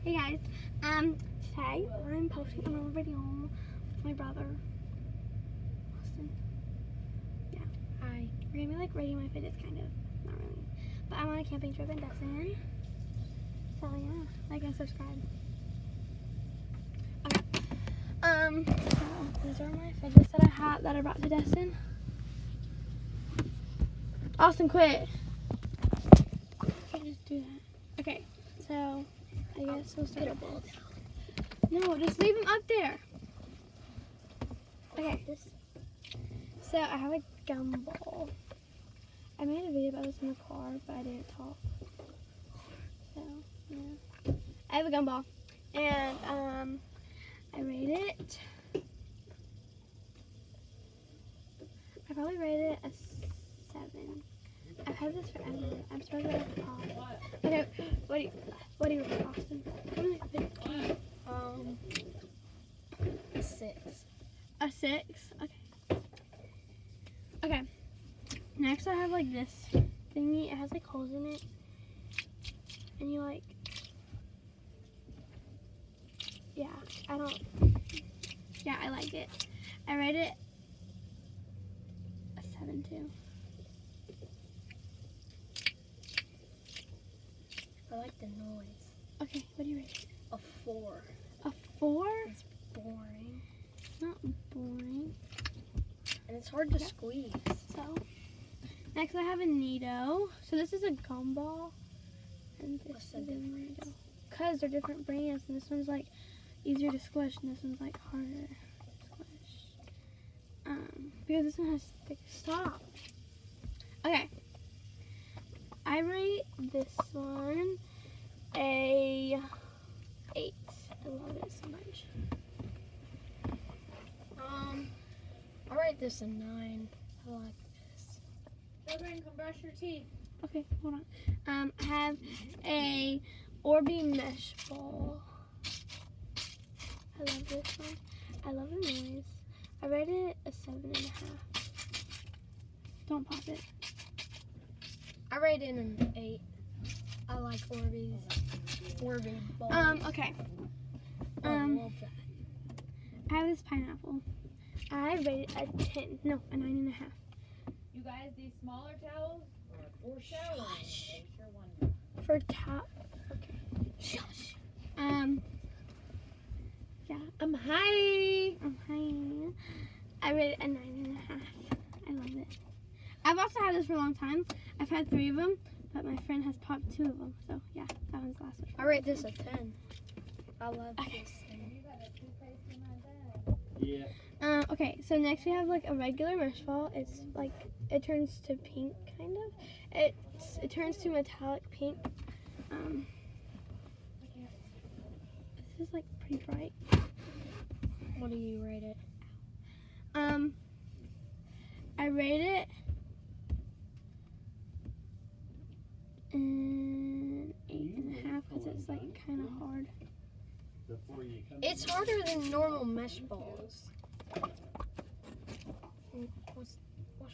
Hey guys, today I'm posting another video with my brother, Austin. Yeah, hi. We're gonna be like rating my fidgets, kind of, not really. But I'm on a camping trip in Destin, so yeah, like and subscribe. Okay, so these are my fidgets that I brought to Destin. Austin, quit. I just do that. Okay, so I guess we'll start with this. No, just leave them up there. Okay. So I have a gumball. I made a video about this in the car, but I didn't talk. So yeah, I have a gumball, and I rate it. I probably rate it a 7. I've had this forever. I'm supposed to have to pop. Okay, what do you rate, Austin? A 6. A 6? Okay. Okay. Next I have like this thingy. It has like holes in it. And you like, yeah, I like it. I rate it a 7 too. I like the noise. Okay, what do you rate it? A 4. A 4? It's boring. It's not boring. And it's hard to squeeze. So, next I have a Nido. So this is a gumball. And this What's the is a difference? Nido. Because they're different brands. And this one's like easier to squish. And this one's like harder to squish. Because this one has thick. Stop. Okay. I rate this one a 8. I love it so much. I rate this a 9. I like this. Children, come brush your teeth. Okay, hold on. I have a Orby mesh ball. I love this one. I love the noise. I rate it a 7.5. Don't pop it. I rate it an 8. I like Orby balls. Okay. I love that. I have this pineapple. I rate it a 10. No, a 9.5. You guys, these smaller towels are for showering. They sure wonder. For top. Okay. Shush. Yeah. I'm high. I rate it a 9.5. I love it. I've also had this for a long time. I've had 3 of them, but my friend has popped 2 of them. So yeah, that one's the last one. I rate this a 10. I love this thing. You got a toothpaste in my bag. Yeah. Okay, so next we have like a regular mesh ball. It's like, it turns to pink, kind of. It turns to metallic pink. This is like pretty bright. What do you rate it? I rate it an 8.5 because it's like kind of hard. It's harder than normal mesh balls. What's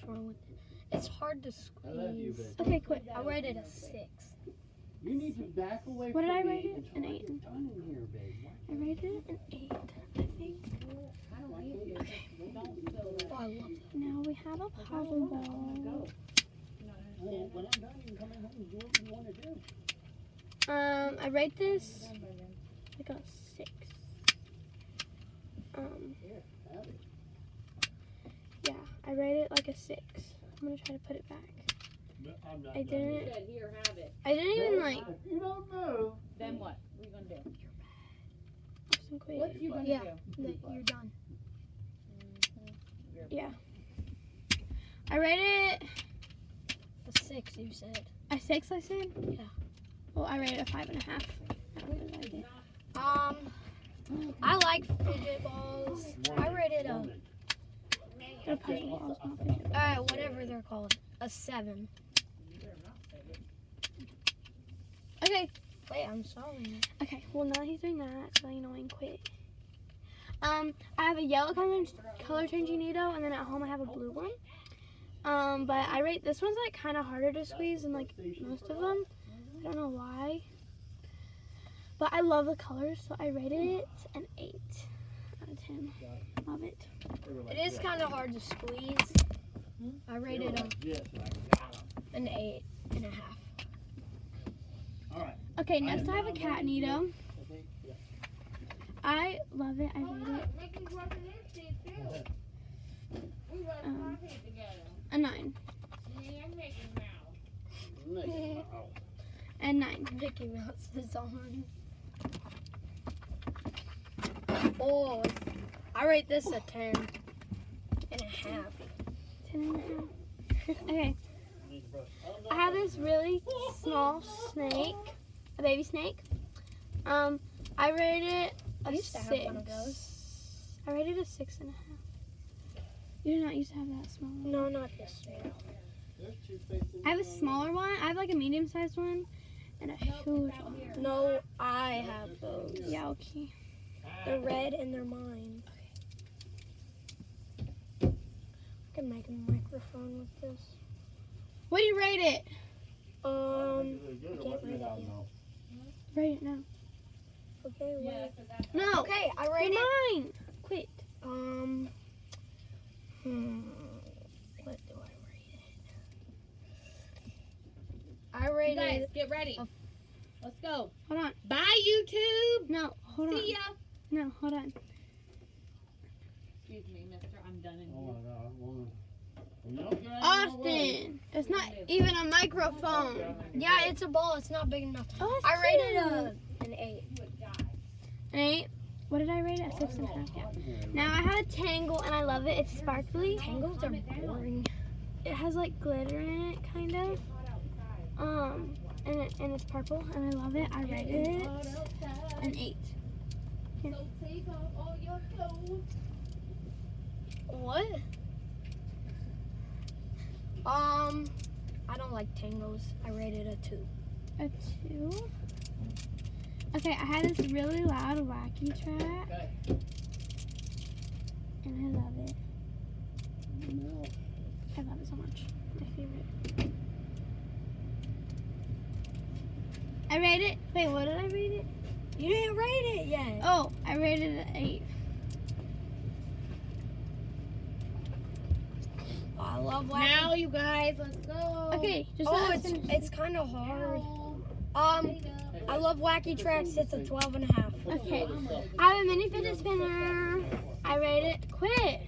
wrong with it? It's hard to I love you, squeeze. babe. Okay, quit. I rate it a 6. You need to back away What from did I me rate it? until An I 8. get done in here, babe. I rated it an 8, I think. Oh, I love it. Now we have a puzzle ball. Well, when I'm done, you can come in home and do what you want to do. I rate this like a 6. Yeah, I rate it like a 6. I'm gonna try to put it back. I didn't. Said, here, have it. I didn't even like. If you don't know. Then what? What are you gonna do? Some quick. What you gonna Yeah. do? You're done. Yeah. I rate it A 6, you said. a 6. I said. Yeah. Well, I rate it a 5.5. I really like it. I like fidget balls. I rate it They're puzzle balls, not fidget. whatever they're called, a 7. Okay. Wait, I'm sorry. Okay. Well, now that he's doing that, it's really annoying. Quit. I have a yellow color changing needle, and then at home I have a blue one. But I rate this one's like kind of harder to squeeze than like most of them. I don't know why. But I love the colors, so I rated it an 8 out of 10. Love it. It is kind of hard to squeeze. I rated an 8.5. All right. Okay, next I have a cat Nito. I love it. I rate it a 9. And 9. Mickey Mouse is on. Oh, I rate this a 10.5. 10.5. Okay. I have this really small snake, a baby snake. I rated it I a used to 6. have one of those. I rated a 6.5. You do not used to have that small one. No, not this one. I have a smaller one. I have like a medium-sized one and a huge one. No, I have those. Yeah, okay. They're red and they're mine. I can make a microphone with this. What do you rate it? I can't rate it yet. Rate it now. Okay, wait. No. Okay, I Rate rate it. mine. Quit. What do I rate it? I rate Guys, it. get ready. Let's go. Hold on. Bye, YouTube. No, hold on. See ya. No, hold on. Excuse me, mister. I'm done in Oh here. my God. Austin. It's not even a microphone. Yeah, it's a ball. It's not big enough. Oh, I that's rated cute. an 8. An 8. What did I rate it? A 6.5. Yeah. Now I have a Tangle and I love it. It's sparkly. Tangles are boring. It has like glitter in it, kind of. And it's purple and I love it. I rated it an 8. Here. So take off all your clothes. What? I don't like tangles. I rated a 2. A 2. Okay, I had this really loud wacky track. And I love it. I love it so much. My favorite. I rate it. Wait, what did I rate it? You didn't rate it yet. Oh, I rated it an 8. I love wacky. Now, you guys, let's go. Okay, just Oh, let us finish. it's kind of hard. I love wacky tracks. It's a 12.5. Okay, I have a mini fidget spinner. I rate it. Quit.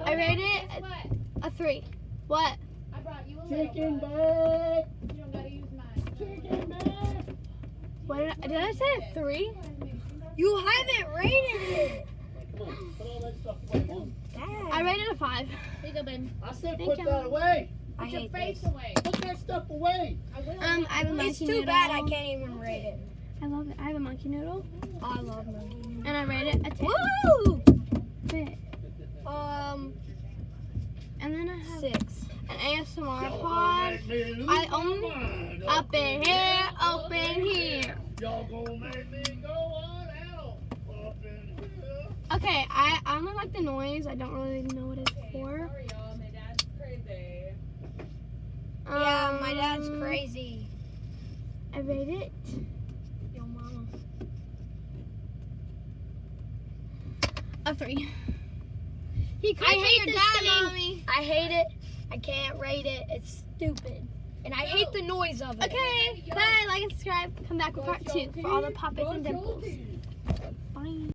I rate it a 3. What? I brought you a little Chicken bud. bag. You don't gotta use mine. Chicken bag. What did I say? A 3? You haven't rated it. Come on, put all that stuff away, Mom. I rated a 5. Here you go, babe. I said Thank put you. that away. I Put your hate face this. away. Put that stuff away. I will. I have a monkey It's too noodle. bad I can't even rate it. I love it. I have a monkey noodle. I love monkey. And I rate it a 10. Woo! Quit. And then I have 6. an ASMR pod. I only up in here, open here. Y'all gonna make me go on out up in here. Okay, I only like the noise. I don't really know what it's for. Sorry, y'all. My dad's crazy. Yeah, my dad's crazy. I rate it Yo, mama. a 3. He I hate your this dad, thing. Mommy. I hate it. I can't rate it. It's stupid. And I hate the noise of it. Okay, bye. Like and subscribe. Come back with part 2 for all the poppets and dimples.